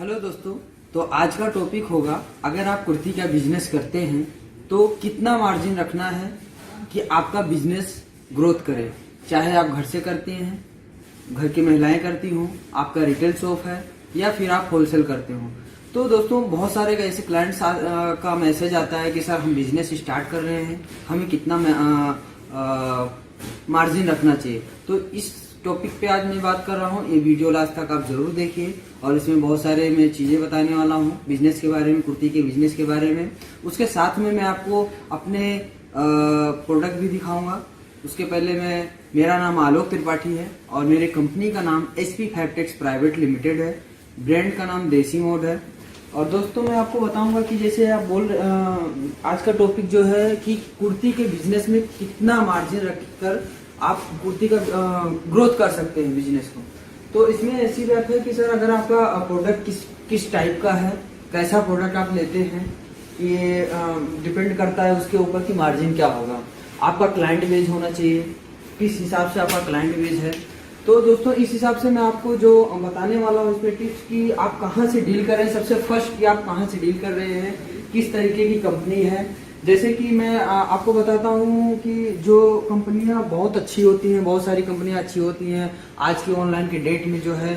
Hello दोस्तों, तो आज का टॉपिक होगा, अगर आप कुर्ती का बिजनेस करते हैं तो कितना मार्जिन रखना है कि आपका बिजनेस ग्रोथ करे। चाहे आप घर से करते हैं, घर की महिलाएं करती हों, आपका रिटेल शॉप है या फिर आप होलसेल करते हो। तो दोस्तों, बहुत सारे ऐसे क्लाइंट्स का मैसेज आता है कि सर हम बिजनेस स्टार्ट कर रहे हैं, हमें कितना मार्जिन रखना चाहिए। तो इस टॉपिक पे आज मैं बात कर रहा हूँ। ये वीडियो लास्ट तक आप जरूर देखिए और इसमें बहुत सारे मैं चीज़ें बताने वाला हूँ बिजनेस के बारे में, कुर्ती के बिजनेस के बारे में। उसके साथ में मैं आपको अपने प्रोडक्ट भी दिखाऊंगा। उसके पहले मेरा नाम आलोक त्रिपाठी है और मेरे कंपनी का नाम SP फैबटेक्स प्राइवेट लिमिटेड है। ब्रांड का नाम देसी मोड है। और दोस्तों, मैं आपको बताऊंगा कि जैसे आप आज का टॉपिक जो है कि कुर्ती के बिजनेस में कितना मार्जिन रखकर आप कुर्ती का ग्रोथ कर सकते हैं बिजनेस को। तो इसमें ऐसी बात है कि सर, अगर आपका प्रोडक्ट किस टाइप का है, कैसा प्रोडक्ट आप लेते हैं, ये डिपेंड करता है उसके ऊपर कि मार्जिन क्या होगा। आपका क्लाइंट बेस होना चाहिए, किस हिसाब से आपका क्लाइंट बेस है। तो दोस्तों, इस हिसाब से मैं आपको जो बताने वाला हूँ इसमें टिप्स कि आप कहाँ से डील कर रहे हैं। सबसे फर्स्ट कि आप कहाँ से डील कर रहे हैं, किस तरीके की कंपनी है। जैसे कि मैं आपको बताता हूँ कि जो कंपनियां बहुत अच्छी होती हैं, बहुत सारी कंपनियां अच्छी होती हैं। आज की ऑनलाइन के डेट में जो है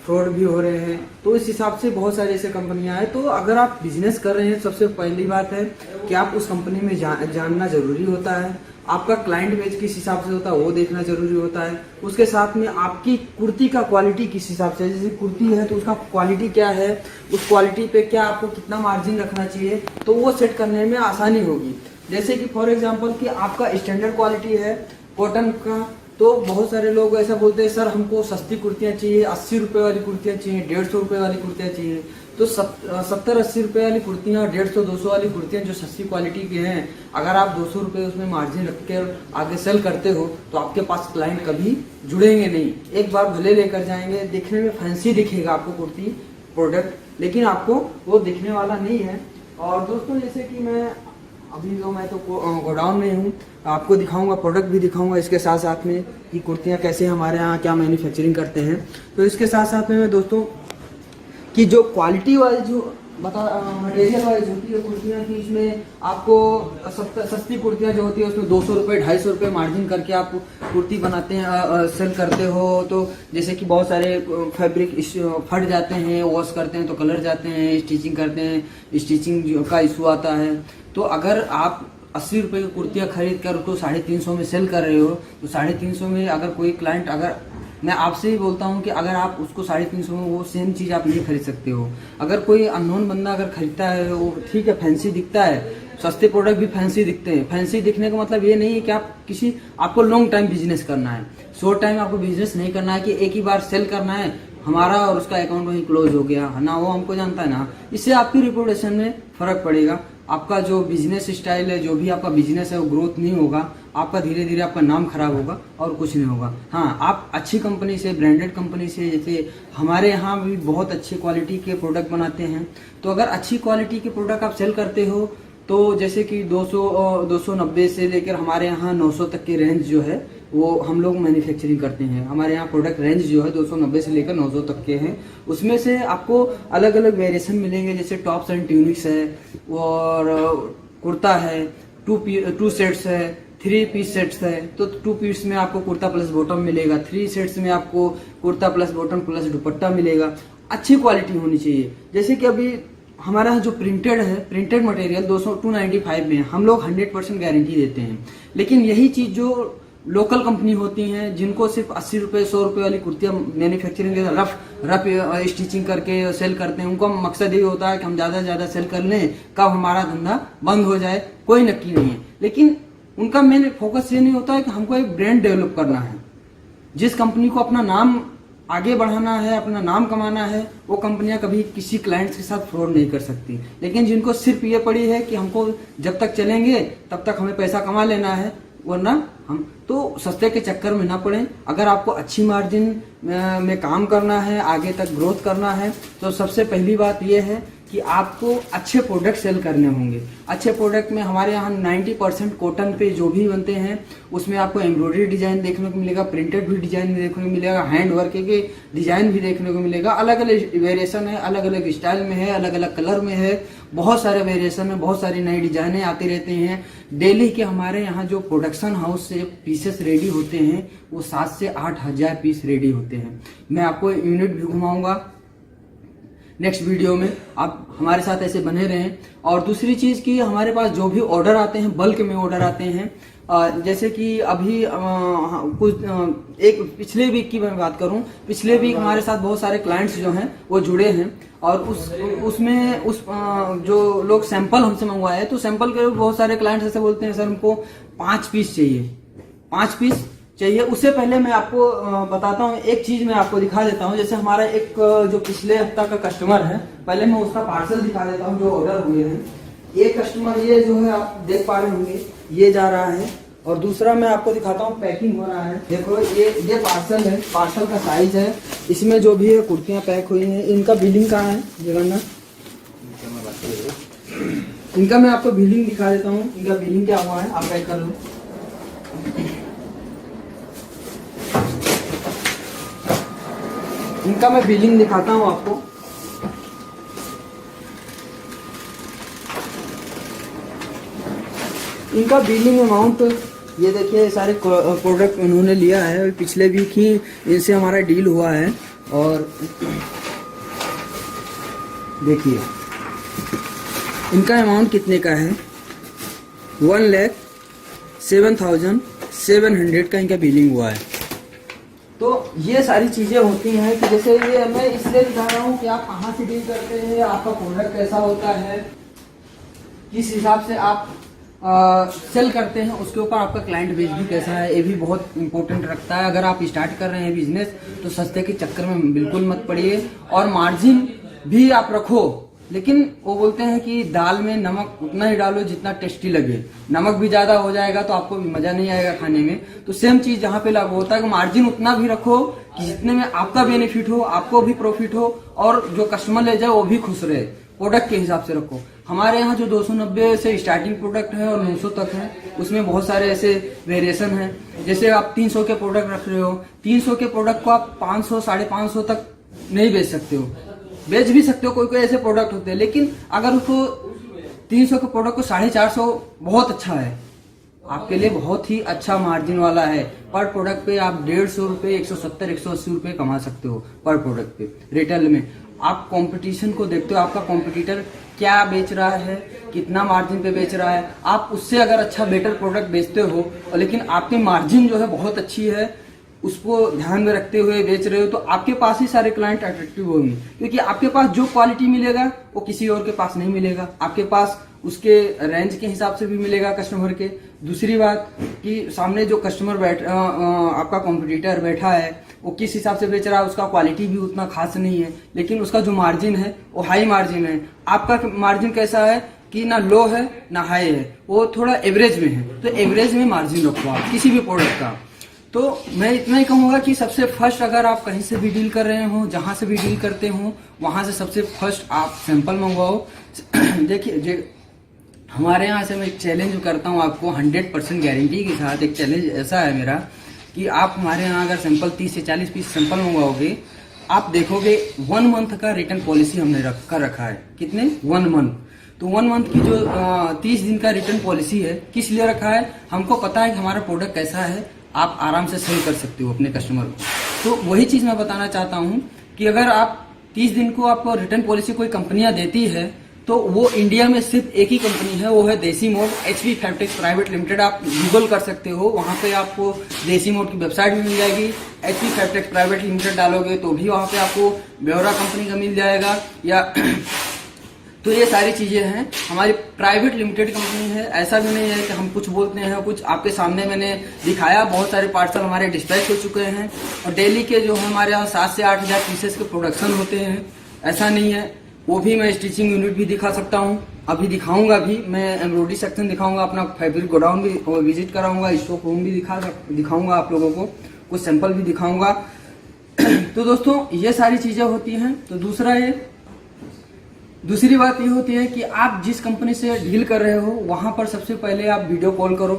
फ्रॉड भी हो रहे हैं, तो इस हिसाब से बहुत सारी ऐसे कंपनियां हैं। तो अगर आप बिजनेस कर रहे हैं, सबसे पहली बात है कि आप उस कंपनी में जानना जरूरी होता है। आपका क्लाइंट बेस किस हिसाब से होता है वो देखना जरूरी होता है। उसके साथ में आपकी कुर्ती का क्वालिटी किस हिसाब से, जैसे कुर्ती है तो उसका क्वालिटी क्या है, उस क्वालिटी पे क्या आपको कितना मार्जिन रखना चाहिए, तो वो सेट करने में आसानी होगी। जैसे कि फॉर एग्जांपल कि आपका स्टैंडर्ड क्वालिटी है कॉटन का, तो बहुत सारे लोग ऐसा बोलते हैं, सर हमको सस्ती कुर्तियाँ चाहिए, 80 रुपये वाली कुर्तियाँ चाहिए, 150 रुपये वाली कुर्तियाँ चाहिए। तो 70-80 रुपये वाली कुर्तियाँ, 150-200 वाली कुर्तियाँ जो सस्ती क्वालिटी की हैं, अगर आप 200 रुपये उसमें मार्जिन रख कर आगे सेल करते हो तो आपके पास क्लाइंट कभी जुड़ेंगे नहीं। एक बार भले लेकर जाएंगे, दिखने में फैंसी दिखेगा आपको कुर्ती प्रोडक्ट, लेकिन आपको वो दिखने वाला नहीं है। और दोस्तों, जैसे कि मैं तो गोडाउन में हूँ, आपको दिखाऊंगा, प्रोडक्ट भी दिखाऊंगा इसके साथ साथ में कि कुर्तियाँ कैसे हमारे यहाँ क्या मैन्युफैक्चरिंग करते हैं। तो इसके साथ साथ में मैं दोस्तों कि जो क्वालिटी वाइज जो मटेरियल वाइज होती है कुर्तियाँ की, इसमें आपको सस्ती कुर्तियाँ जो होती है उसमें 200 रुपये 250 रुपये मार्जिन करके आप कुर्ती बनाते हैं, सेल करते हो। तो जैसे कि बहुत सारे फैब्रिक फट जाते हैं, वॉश करते हैं तो कलर जाते हैं, स्टिचिंग करते हैं, स्टिचिंग का इशू आता है। तो अगर आप 80 रुपये की कुर्तियाँ खरीद कर उसको 350 में सेल कर रहे हो, तो 350 में अगर कोई क्लाइंट, अगर मैं आपसे ही बोलता हूँ कि अगर आप उसको 350 में वो सेम चीज़ आप नहीं खरीद सकते हो। अगर कोई अननोन बंदा अगर खरीदता है, वो ठीक है फैंसी दिखता है, सस्ते प्रोडक्ट भी फैंसी दिखते हैं। फैंसी दिखने का मतलब ये नहीं है कि आपको लॉन्ग टाइम बिजनेस करना है, शॉर्ट टाइम आपको बिजनेस नहीं करना है कि एक ही बार सेल करना है हमारा और उसका अकाउंट वहीं क्लोज हो गया ना, वो हमको जानता है ना। इससे आपकी रिपुटेशन में फर्क पड़ेगा, आपका जो बिजनेस स्टाइल है, जो भी आपका बिजनेस है वो ग्रोथ नहीं होगा, आपका धीरे धीरे आपका नाम खराब होगा और कुछ नहीं होगा। हाँ, आप अच्छी कंपनी से, ब्रांडेड कंपनी से, जैसे हमारे यहाँ भी बहुत अच्छी क्वालिटी के प्रोडक्ट बनाते हैं। तो अगर अच्छी क्वालिटी के प्रोडक्ट आप सेल करते हो, तो जैसे कि 290 से लेकर हमारे यहाँ 900 तक की रेंज जो है वो हम लोग मैन्युफैक्चरिंग करते हैं। हमारे यहाँ प्रोडक्ट रेंज जो है 290 से लेकर 900 तक के हैं। उसमें से आपको अलग अलग वेरिएशन मिलेंगे, जैसे टॉप्स एंड ट्यूनिक्स है और कुर्ता है, 2 सेट्स है, 3 पीस सेट्स है। तो 2 पीस में आपको कुर्ता प्लस बॉटम मिलेगा, 3 सेट्स में आपको कुर्ता प्लस बॉटम प्लस दुपट्टा मिलेगा। अच्छी क्वालिटी होनी चाहिए। जैसे कि अभी हमारा जो प्रिंटेड है, प्रिंटेड मटेरियल 295 में हम लोग 100% गारंटी देते हैं। लेकिन यही चीज जो लोकल कंपनी होती हैं, जिनको सिर्फ 80 रुपये 100 रुपये वाली कुर्तियाँ मैन्युफैक्चरिंग रफ स्टिचिंग करके सेल करते हैं, उनका मकसद ये होता है कि हम ज़्यादा से ज़्यादा सेल कर लें, कब हमारा धंधा बंद हो जाए कोई नक्की नहीं है। लेकिन उनका मेन फोकस ये नहीं होता है कि हमको एक ब्रांड डेवलप करना है। जिस कंपनी को अपना नाम आगे बढ़ाना है, अपना नाम कमाना है, वो कंपनियां कभी किसी क्लाइंट्स के साथ फ्रॉड नहीं कर सकती। लेकिन जिनको सिर्फ ये पड़ी है कि हमको जब तक चलेंगे तब तक हमें पैसा कमा लेना है, वरना हम तो सस्ते के चक्कर में ना पड़े। अगर आपको अच्छी मार्जिन में काम करना है, आगे तक ग्रोथ करना है, तो सबसे पहली बात यह है कि आपको अच्छे प्रोडक्ट सेल करने होंगे। अच्छे प्रोडक्ट में हमारे यहाँ 90% कॉटन पे जो भी बनते हैं उसमें आपको एम्ब्रॉयडरी डिजाइन देखने को मिलेगा, प्रिंटेड भी डिजाइन देखने को मिलेगा, हैंड वर्क के डिजाइन भी देखने को मिलेगा। अलग अलग वेरिएशन है, अलग अलग स्टाइल में है, अलग अलग कलर में है, बहुत सारे वेरिएशन है, बहुत सारी नई डिजाइनें आती रहती हैं। डेली के हमारे यहाँ जो प्रोडक्शन हाउस से पीसेस रेडी होते हैं वो 7 से 8 हजार पीस रेडी होते हैं। मैं आपको यूनिट भी घुमाऊंगा नेक्स्ट वीडियो में, आप हमारे साथ ऐसे बने रहें। और दूसरी चीज कि हमारे पास जो भी ऑर्डर आते हैं, बल्क में ऑर्डर आते हैं, जैसे कि अभी कुछ एक पिछले वीक की मैं बात करूं, पिछले वीक हमारे साथ बहुत सारे क्लाइंट्स जो हैं वो जुड़े हैं और उसमें जो लोग सैंपल हमसे मंगवाए तो सैंपल के बहुत सारे क्लाइंट्स ऐसे बोलते हैं सर हमको 5 पीस चाहिए, 5 पीस चाहिए। उससे पहले मैं आपको बताता हूँ एक चीज, मैं आपको दिखा देता हूँ। जैसे हमारा एक जो पिछले हफ्ता का कस्टमर है, पहले मैं उसका पार्सल दिखा देता हूँ जो ऑर्डर हुए हैं। एक कस्टमर ये जो है आप देख पा रहे होंगे, ये जा रहा है और दूसरा मैं आपको दिखाता हूँ पैकिंग हो रहा है। देखो ये पार्सल है, पार्सल का साइज है, इसमें जो भी है कुर्तियां पैक हुई हैं। इनका बिलिंग कहाँ है जगन्नाथ, इनका मैं आपको बिलिंग दिखा देता हूँ। इनका बिलिंग क्या हुआ है आप पैक कर लो। इनका मैं बिलिंग दिखाता हूँ आपको। इनका बिलिंग अमाउंट ये देखिए, सारे प्रोडक्ट उन्होंने लिया है, पिछले वीक ही इनसे हमारा डील हुआ है। और देखिए इनका अमाउंट कितने का है, 1,07,700 का इनका बिलिंग हुआ है। तो ये सारी चीजें होती हैं कि जैसे ये मैं इसलिए दिखा रहा हूँ कि आप कहाँ से डील करते हैं, आपका प्रोडक्ट कैसा होता है, किस हिसाब से आप सेल करते हैं, उसके ऊपर आपका क्लाइंट बेस भी कैसा है, ये भी बहुत इंपॉर्टेंट रखता है। अगर आप स्टार्ट कर रहे हैं बिजनेस तो सस्ते के चक्कर में बिल्कुल मत पड़िए और मार्जिन भी आप रखो। लेकिन वो बोलते हैं कि दाल में नमक उतना ही डालो जितना टेस्टी लगे, नमक भी ज्यादा हो जाएगा तो आपको मजा नहीं आएगा खाने में। तो सेम चीज यहाँ पे लागू होता है कि मार्जिन उतना भी रखो कि जितने में आपका बेनिफिट हो, आपको भी प्रॉफिट हो और जो कस्टमर ले जाए वो भी खुश रहे। प्रोडक्ट के हिसाब से रखो। हमारे यहाँ जो 290 से स्टार्टिंग प्रोडक्ट है और 900 तक है, उसमें बहुत सारे ऐसे वेरिएशन हैं। जैसे आप 300 के प्रोडक्ट रख रहे हो, 300 के प्रोडक्ट को आप 500 550 तक नहीं बेच सकते हो, बेच भी सकते हो, कोई कोई ऐसे प्रोडक्ट होते हैं। लेकिन अगर उसको 300 के प्रोडक्ट को 450 बहुत अच्छा है, आपके लिए बहुत ही अच्छा मार्जिन वाला है। पर प्रोडक्ट पे आप 150 रुपए, 170, 180 रुपए कमा सकते हो पर प्रोडक्ट पे रिटेल में। आप कंपटीशन को देखते हो, आपका कॉम्पिटिटर क्या बेच रहा है, कितना मार्जिन पे बेच रहा है, आप उससे अगर अच्छा बेटर प्रोडक्ट बेचते हो और लेकिन आपकी मार्जिन जो है बहुत अच्छी है, उसको ध्यान में रखते हुए बेच रहे हो, तो आपके पास ही सारे क्लाइंट अट्रैक्टिव होंगे। क्योंकि आपके पास जो क्वालिटी मिलेगा वो किसी और के पास नहीं मिलेगा, आपके पास उसके रेंज के हिसाब से भी मिलेगा कस्टमर के। दूसरी बात कि सामने जो कस्टमर आपका कॉम्पिटिटर बैठा है वो किस हिसाब से बेच रहा है, उसका क्वालिटी भी उतना खास नहीं है, लेकिन उसका जो मार्जिन है वो हाई मार्जिन है। आपका मार्जिन कैसा है कि ना लो है ना हाई है, वो थोड़ा एवरेज में है। तो एवरेज में मार्जिन रखो आप किसी भी प्रोडक्ट का। तो मैं इतना ही कहूंगा कि सबसे फर्स्ट अगर आप कहीं से भी डील कर रहे हो, जहां से भी डील करते हो, वहां से सबसे फर्स्ट आप सैंपल मंगवाओ। देखिए हमारे यहाँ से मैं एक चैलेंज करता हूँ आपको 100% गारंटी के साथ। एक चैलेंज ऐसा है मेरा कि आप हमारे यहाँ अगर सैंपल 30 से 40 पीस सैंपल मंगवाओगे, आप देखोगे 1 मंथ का रिटर्न पॉलिसी हमने रखा है। कितने? 1 मंथ। तो 1 मंथ की जो 30 दिन का रिटर्न पॉलिसी है, किस लिए रखा है? हमको पता है कि हमारा प्रोडक्ट कैसा है, आप आराम से सेल कर सकते हो अपने कस्टमर को। तो वही चीज मैं बताना चाहता हूँ कि अगर आप 30 दिन को आपको रिटर्न पॉलिसी कोई कंपनियां देती है तो वो इंडिया में सिर्फ एक ही कंपनी है, वो है देसी mode HP fabrics private limited. आप गूगल कर सकते हो, वहां पे आपको देसी मोड की वेबसाइट भी मिल जाएगी। HP फैब्रिक्स प्राइवेट लिमिटेड डालोगे तो भी वहां पे आपको ब्योरा कंपनी का मिल जाएगा या तो ये सारी चीजें हैं, हमारी प्राइवेट लिमिटेड कंपनी है। ऐसा भी नहीं है कि हम कुछ बोलते हैं कुछ, आपके सामने मैंने दिखाया। बहुत सारे पार्सल हमारे डिस्पैच हो चुके हैं और डेली के जो हमारे यहाँ 7 से 8 हजार पीसेस के प्रोडक्शन होते हैं। ऐसा नहीं है, वो भी मैं स्टिचिंग यूनिट भी दिखा सकता हूँ, अभी दिखाऊंगा भी। मैं एम्ब्रॉयडरी सेक्शन दिखाऊंगा, अपना फैब्रिक गोडाउन भी विजिट कराऊंगा, स्टॉक रूम भी दिखाऊंगा आप लोगों को, कुछ सैंपल भी दिखाऊंगा। तो दोस्तों ये सारी चीजें होती हैं। तो दूसरा ये दूसरी बात ये होती है कि आप जिस कंपनी से डील कर रहे हो वहां पर सबसे पहले आप वीडियो कॉल करो।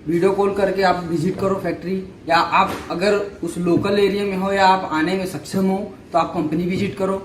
वीडियो कॉल करके आप विजिट करो फैक्ट्री, या आप अगर उस लोकल एरिया में हो या आप आने में सक्षम हो तो आप कंपनी विजिट करो।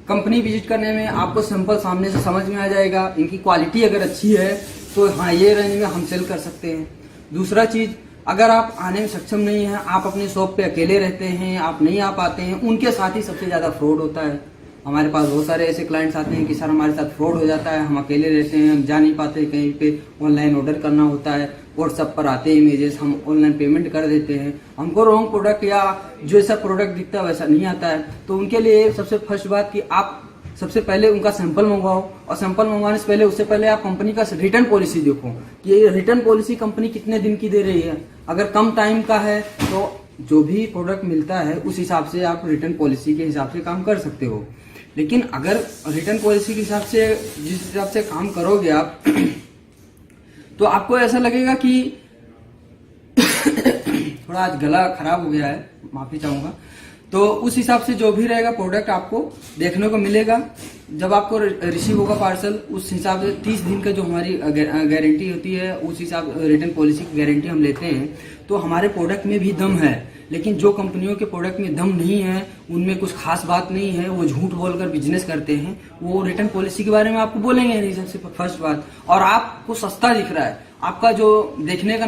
कंपनी विजिट करने में आपको सिंपल सामने से समझ में आ जाएगा। इनकी क्वालिटी अगर अच्छी है तो हाँ, ये रेंज में हम सेल कर सकते हैं। दूसरा चीज, अगर आप आने में सक्षम नहीं है, आप अपने शॉप पे अकेले रहते हैं, आप नहीं आ पाते हैं, उनके साथ ही सबसे ज्यादा फ्रॉड होता है। हमारे पास बहुत सारे ऐसे क्लाइंट्स आते हैं कि सर हमारे साथ फ्रॉड हो जाता है, हम अकेले रहते हैं, हम जा नहीं पाते, कहीं पे ऑनलाइन ऑर्डर करना होता है, व्हाट्सएप पर आते हैं इमेजेस, हम ऑनलाइन पेमेंट कर देते हैं, हमको रॉन्ग प्रोडक्ट या जैसा प्रोडक्ट दिखता है वैसा नहीं आता है। तो उनके लिए सबसे फर्स्ट बात कि आप सबसे पहले उनका सैंपल मंगवाओ, और सैंपल मंगवाने से पहले उससे पहले आप कंपनी का रिटर्न पॉलिसी देखो कि ये रिटर्न पॉलिसी कंपनी कितने दिन की दे रही है। अगर कम टाइम का है तो जो भी प्रोडक्ट मिलता है उस हिसाब से आप रिटर्न पॉलिसी के हिसाब से काम कर सकते हो। लेकिन अगर रिटर्न पॉलिसी के हिसाब से जिस हिसाब से काम करोगे आप तो आपको ऐसा लगेगा कि थोड़ा आज गला खराब हो गया है, माफी चाहूंगा। तो उस हिसाब से जो भी रहेगा प्रोडक्ट आपको देखने को मिलेगा। जब आपको रिसीव होगा पार्सल, उस हिसाब से 30 दिन का जो हमारी गारंटी होती है, उस हिसाब रिटर्न पॉलिसी की गारंटी हम लेते हैं। तो हमारे प्रोडक्ट में भी दम है, लेकिन जो कंपनियों के प्रोडक्ट में दम नहीं है, उनमें कुछ खास बात नहीं है, वो झूठ बोलकर बिजनेस करते हैं, वो रिटर्न पॉलिसी के बारे में आपको बोलेंगे नहीं, सबसे फर्स्ट बात। और आपको सस्ता दिख रहा है, आपका जो देखने का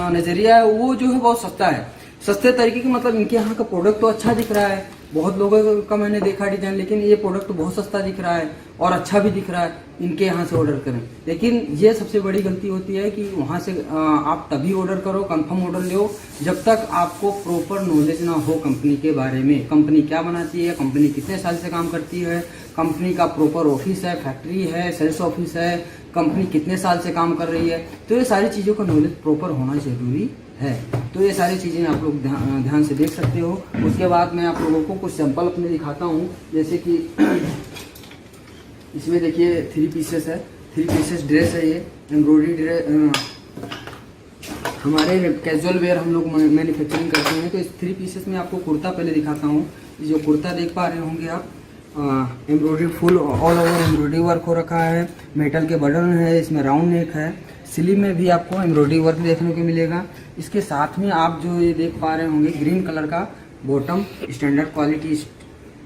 नजरिया है वो जो है बहुत सस्ता है। सस्ते तरीके के मतलब इनके यहाँ का प्रोडक्ट तो अच्छा दिख रहा है, बहुत लोगों का मैंने देखा डिजाइन, लेकिन ये प्रोडक्ट तो बहुत सस्ता दिख रहा है और अच्छा भी दिख रहा है, इनके यहाँ से ऑर्डर करें। लेकिन ये सबसे बड़ी गलती होती है कि वहां से आप तभी ऑर्डर करो, कंफर्म ऑर्डर लो, जब तक आपको प्रॉपर नॉलेज ना हो कंपनी के बारे में। कंपनी क्या बनाती है, कंपनी कितने साल से काम करती है, कंपनी का प्रॉपर ऑफिस है, फैक्ट्री है, सेल्स ऑफिस है, कंपनी कितने साल से काम कर रही है। तो ये सारी चीज़ों का नॉलेज प्रॉपर होना जरूरी है। तो ये सारी चीज़ें आप लोग ध्यान से देख सकते हो। उसके बाद मैं आप लोगों को कुछ सैंपल अपने दिखाता हूँ, जैसे कि इसमें देखिए 3 पीसेस है, 3 पीसेस ड्रेस है, ये एम्ब्रॉयडरी ड्रेस। हमारे कैजुअल वेयर हम लोग मैन्युफैक्चरिंग करते हैं। तो इस 3 पीसेस में आपको कुर्ता पहले दिखाता हूँ। जो कुर्ता देख पा रहे होंगे आप, embroidery full all over embroidery work हो रखा है, मेटल के बटन है, इसमें राउंड नेक है, स्लीव में भी आपको एम्ब्रॉयडरी वर्क देखने को मिलेगा। इसके साथ में आप जो ये देख पा रहे होंगे ग्रीन कलर का बॉटम, स्टैंडर्ड क्वालिटी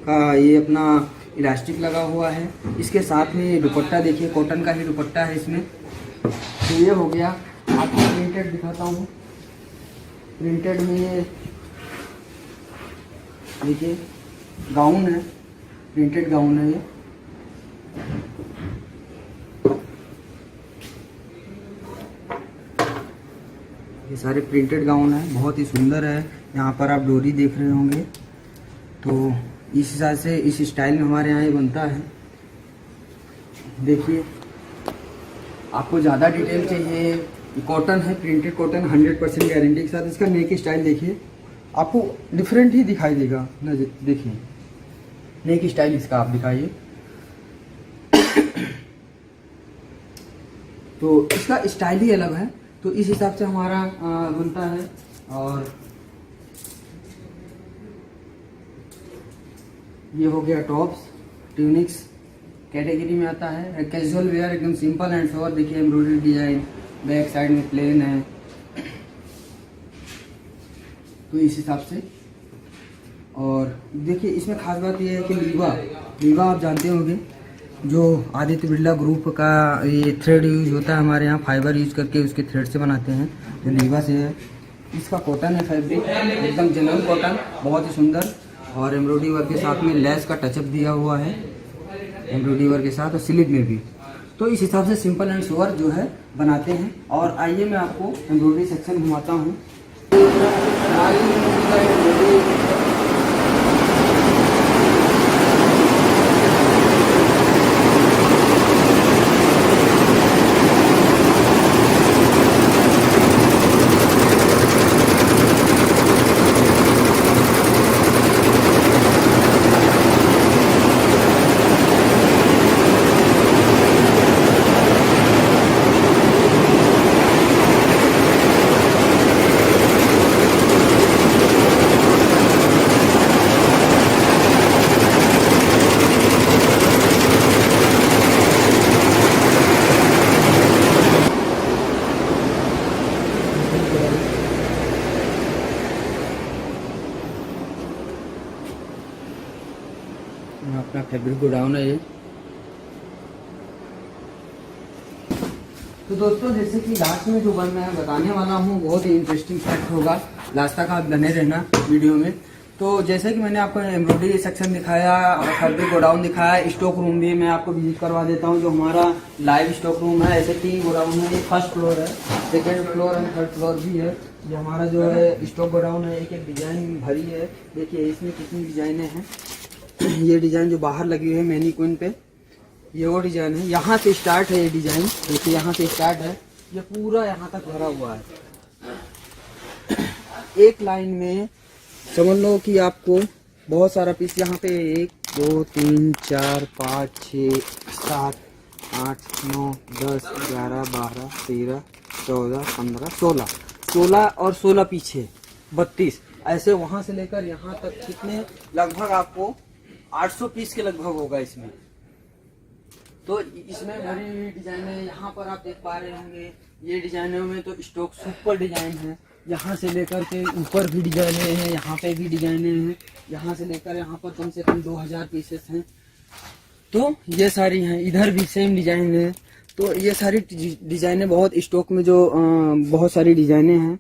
का ये अपना इलास्टिक लगा हुआ है। इसके साथ में ये दुपट्टा देखिए, कॉटन का ही दुपट्टा है इसमें। तो ये हो गया। आपको प्रिंटेड दिखाता हूँ। प्रिंटेड में ये देखिए गाउन है, प्रिंटेड गाउन है ये। ये सारे प्रिंटेड गाउन है, बहुत ही सुंदर है। यहाँ पर आप डोरी देख रहे होंगे। तो इस हिसाब से इस स्टाइल में हमारे यहाँ ये बनता है। देखिए, आपको ज़्यादा डिटेल चाहिए, कॉटन है, प्रिंटेड कॉटन 100% गारंटी के साथ। इसका नेक स्टाइल देखिए, आपको डिफरेंट ही दिखाई देगा। देखिए नेक स्टाइल इसका आप दिखाइए। तो इसका स्टाइल ही अलग है। तो इस हिसाब से हमारा बनता है। और ये हो गया टॉप्स, ट्यूनिक्स कैटेगरी में आता है। कैजुअल वेयर एकदम सिंपल एंड सोबर। देखिए एम्ब्रॉयडरी डिजाइन, बैक साइड में प्लेन है। तो इस हिसाब से। और देखिए इसमें खास बात यह है कि लीवा आप जानते होंगे, जो आदित्य बिरला ग्रुप का ये थ्रेड यूज होता है हमारे यहाँ, फाइबर यूज करके उसके थ्रेड से बनाते हैं। जो लीवा से है, इसका कॉटन है फैब्रिक, एकदम जेन्युइन कॉटन, बहुत ही सुंदर। और एम्ब्रॉयडरी वर्क के साथ में लेस का टचअप दिया हुआ है, एम्ब्रॉयडरी वर्क के साथ, और स्लीव में भी। तो इस हिसाब से सिंपल एंड सोबर जो है बनाते हैं। और आइए मैं आपको एम्ब्रॉयडरी सेक्शन घुमाता हूँ। फैब्रिक गोडाउन है ये। तो दोस्तों जैसे कि लास्ट में जो मैं बताने वाला हूँ बहुत ही इंटरेस्टिंग फैक्ट होगा, लास्ट तक आप बने रहना वीडियो में। तो जैसे कि मैंने आपको एम्ब्रॉयडरी सेक्शन दिखाया और फैब्रिक गोडाउन दिखाया, स्टॉक रूम भी मैं आपको विजिट करवा देता हूँ जो हमारा लाइव स्टॉक रूम है। ऐसे 3 गोडाउन है, ये फर्स्ट फ्लोर है, सेकेंड फ्लोर है, थर्ड फ्लोर भी है। ये हमारा जो है स्टॉक गोडाउन है, एक एक डिजाइन भरी है। देखिए इसमें कितनी डिजाइने हैं। ये डिजाइन जो बाहर लगी हुई है मैनीक्विन पे, ये वो डिजाइन है। यहाँ से स्टार्ट है ये डिजाइन, देखिए यहाँ से स्टार्ट है, ये पूरा यहाँ तक भरा हुआ है। एक लाइन में समझ लो कि आपको बहुत सारा पीस यहाँ पे 1 2 3 4 5 6 7 8 9 10 11 12 13 14 15 16 और 16 पीछे 32, ऐसे वहां से लेकर यहाँ तक कितने लगभग आपको 800 पीस के लगभग होगा इसमें। तो इसमें भरी हुई डिजाइन है, यहाँ पर आप देख पा रहे होंगे। ये डिजाइनों में तो स्टॉक सुपर डिजाइन है, यहाँ से लेकर के ऊपर भी डिजाइने हैं, यहाँ पे भी डिजाइने हैं, यहाँ से लेकर यहाँ पर कम से कम 2000 पीसेस हैं। तो ये सारी हैं, इधर भी सेम डिजाइन है। तो ये सारी डिजाइने बहुत स्टॉक में जो बहुत सारी डिजाइने हैं।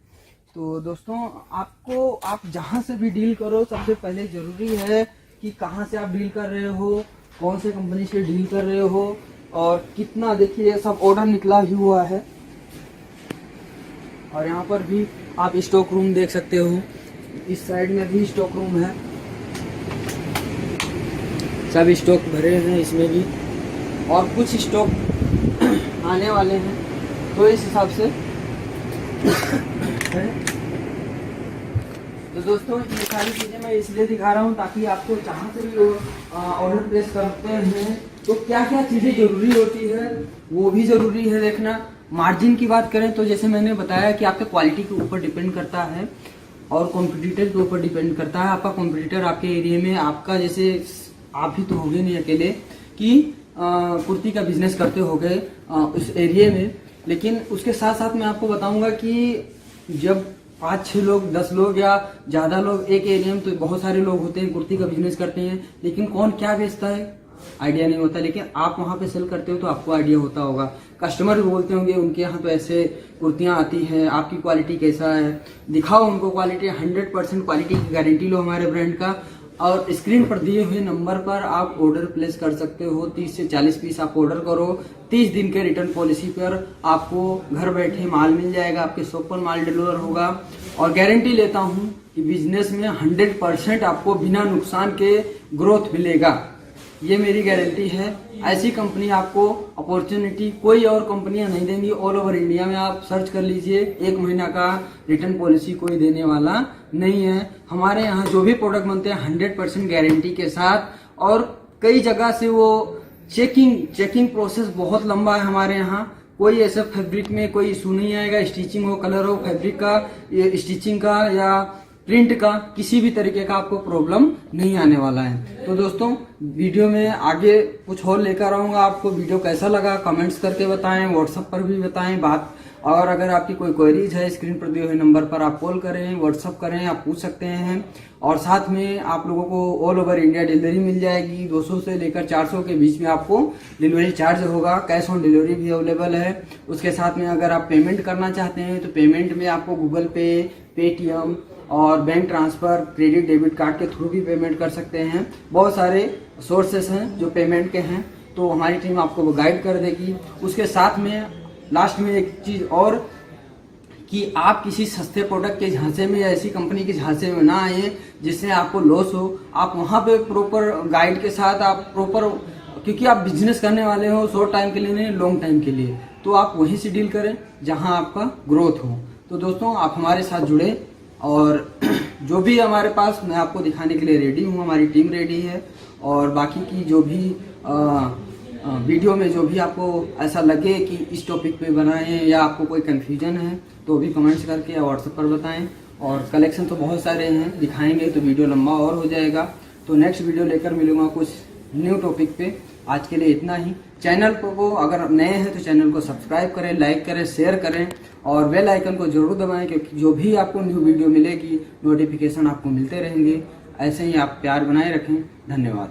तो दोस्तों आपको, आप जहाँ से भी डील करो सबसे पहले जरूरी है कि कहाँ से आप डील कर रहे हो, कौन से कंपनी से डील कर रहे हो और कितना। देखिए सब ऑर्डर निकला ही हुआ है। और यहाँ पर भी आप स्टॉक रूम देख सकते हो, इस साइड में भी स्टॉक रूम है, सब स्टॉक भरे हैं इसमें भी, और कुछ स्टॉक आने वाले हैं। तो इस हिसाब से तो दोस्तों ये सारी चीज़ें मैं इसलिए दिखा रहा हूँ ताकि आपको जहाँ से भी ऑर्डर प्लेस करते हैं तो क्या क्या चीज़ें जरूरी होती है वो भी ज़रूरी है देखना। मार्जिन की बात करें तो जैसे मैंने बताया कि आपके क्वालिटी के ऊपर डिपेंड करता है और कॉम्पिटिटर के ऊपर डिपेंड करता है। आपका कॉम्पिटिटर आपके एरिया में, आपका जैसे आप भी तो होगे नहीं अकेले कि कुर्ती का बिजनेस करते होगे उस एरिया में, लेकिन उसके साथ साथ मैं आपको बताऊंगा कि जब 5-6 लोग 10 लोग या ज़्यादा लोग एक एरिया में, तो बहुत सारे लोग होते हैं कुर्ती का बिजनेस करते हैं, लेकिन कौन क्या बेचता है आइडिया नहीं होता। लेकिन आप वहाँ पे सेल करते हो तो आपको आइडिया होता होगा। कस्टमर भी बोलते होंगे उनके यहाँ तो ऐसे कुर्तियाँ आती हैं, आपकी क्वालिटी कैसा है, दिखाओ उनको क्वालिटी। 100% क्वालिटी की गारंटी लो हमारे ब्रांड का। और स्क्रीन पर दिए हुए नंबर पर आप ऑर्डर प्लेस कर सकते हो। 30 से 40 पीस आप ऑर्डर करो, 30 दिन के रिटर्न पॉलिसी पर आपको घर बैठे माल मिल जाएगा, आपके शॉप पर माल डिलीवर होगा। और गारंटी लेता हूँ कि बिजनेस में 100% आपको बिना नुकसान के ग्रोथ मिलेगा, ये मेरी गारंटी है। ऐसी कंपनी आपको अपॉर्चुनिटी कोई और कंपनियां नहीं देंगी। ऑल ओवर इंडिया में आप सर्च कर लीजिए, 1 महीना का रिटर्न पॉलिसी कोई देने वाला नहीं है। हमारे यहाँ जो भी प्रोडक्ट बनते हैं 100% गारंटी के साथ, और कई जगह से वो चेकिंग प्रोसेस बहुत लंबा है हमारे यहाँ। कोई ऐसा फैब्रिक में कोई इशू नहीं आएगा, स्टिचिंग हो, कलर हो, फैब्रिक का, स्टिचिंग का या प्रिंट का, किसी भी तरीके का आपको प्रॉब्लम नहीं आने वाला है। तो दोस्तों वीडियो में आगे कुछ और लेकर आऊंगा। आपको वीडियो कैसा लगा कमेंट्स करके बताएं, व्हाट्सएप पर भी बताएं बात। और अगर आपकी कोई क्वेरीज है स्क्रीन पर दिए हुए नंबर पर आप कॉल करें, व्हाट्सएप करें, आप पूछ सकते हैं। और साथ में आप लोगों को ऑल ओवर इंडिया डिलीवरी मिल जाएगी। 200 से लेकर 400 के बीच में आपको डिलीवरी चार्ज होगा। कैश ऑन डिलीवरी भी अवेलेबल है। उसके साथ में अगर आप पेमेंट करना चाहते हैं तो पेमेंट में आपको गूगल पे, पेटीएम और bank transfer, credit debit card के थ्रू भी पेमेंट कर सकते हैं। बहुत सारे सोर्सेस हैं जो पेमेंट के हैं, तो हमारी टीम आपको वो गाइड कर देगी। उसके साथ में लास्ट में एक चीज़ और कि आप किसी सस्ते प्रोडक्ट के झांसे में या ऐसी कंपनी के झांसे में ना आए जिससे आपको लॉस हो। आप वहाँ पे प्रॉपर गाइड के साथ आप प्रॉपर, क्योंकि आप बिजनेस करने वाले हो शॉर्ट टाइम के लिए नहीं, लॉन्ग टाइम के लिए, तो आप वहीं से डील करें जहाँ आपका ग्रोथ हो। तो दोस्तों आप हमारे साथ जुड़े और जो भी हमारे पास मैं आपको दिखाने के लिए रेडी हूँ, हमारी टीम रेडी है। और बाकी की जो भी वीडियो में जो भी आपको ऐसा लगे कि इस टॉपिक पे बनाएं या आपको कोई कन्फ्यूजन है तो भी कमेंट्स करके या व्हाट्सएप पर बताएं। और कलेक्शन तो बहुत सारे हैं, दिखाएंगे तो वीडियो लंबा और हो जाएगा। तो नेक्स्ट वीडियो लेकर मिलूंगा कुछ न्यू टॉपिक पे। आज के लिए इतना ही। चैनल को अगर नए हैं तो चैनल को सब्सक्राइब करें, लाइक करें, शेयर करें और बेल आइकन को जरूर दबाएं, क्योंकि जो भी आपको न्यू वीडियो मिलेगी नोटिफिकेशन आपको मिलते रहेंगे। ऐसे ही आप प्यार बनाए रखें। धन्यवाद।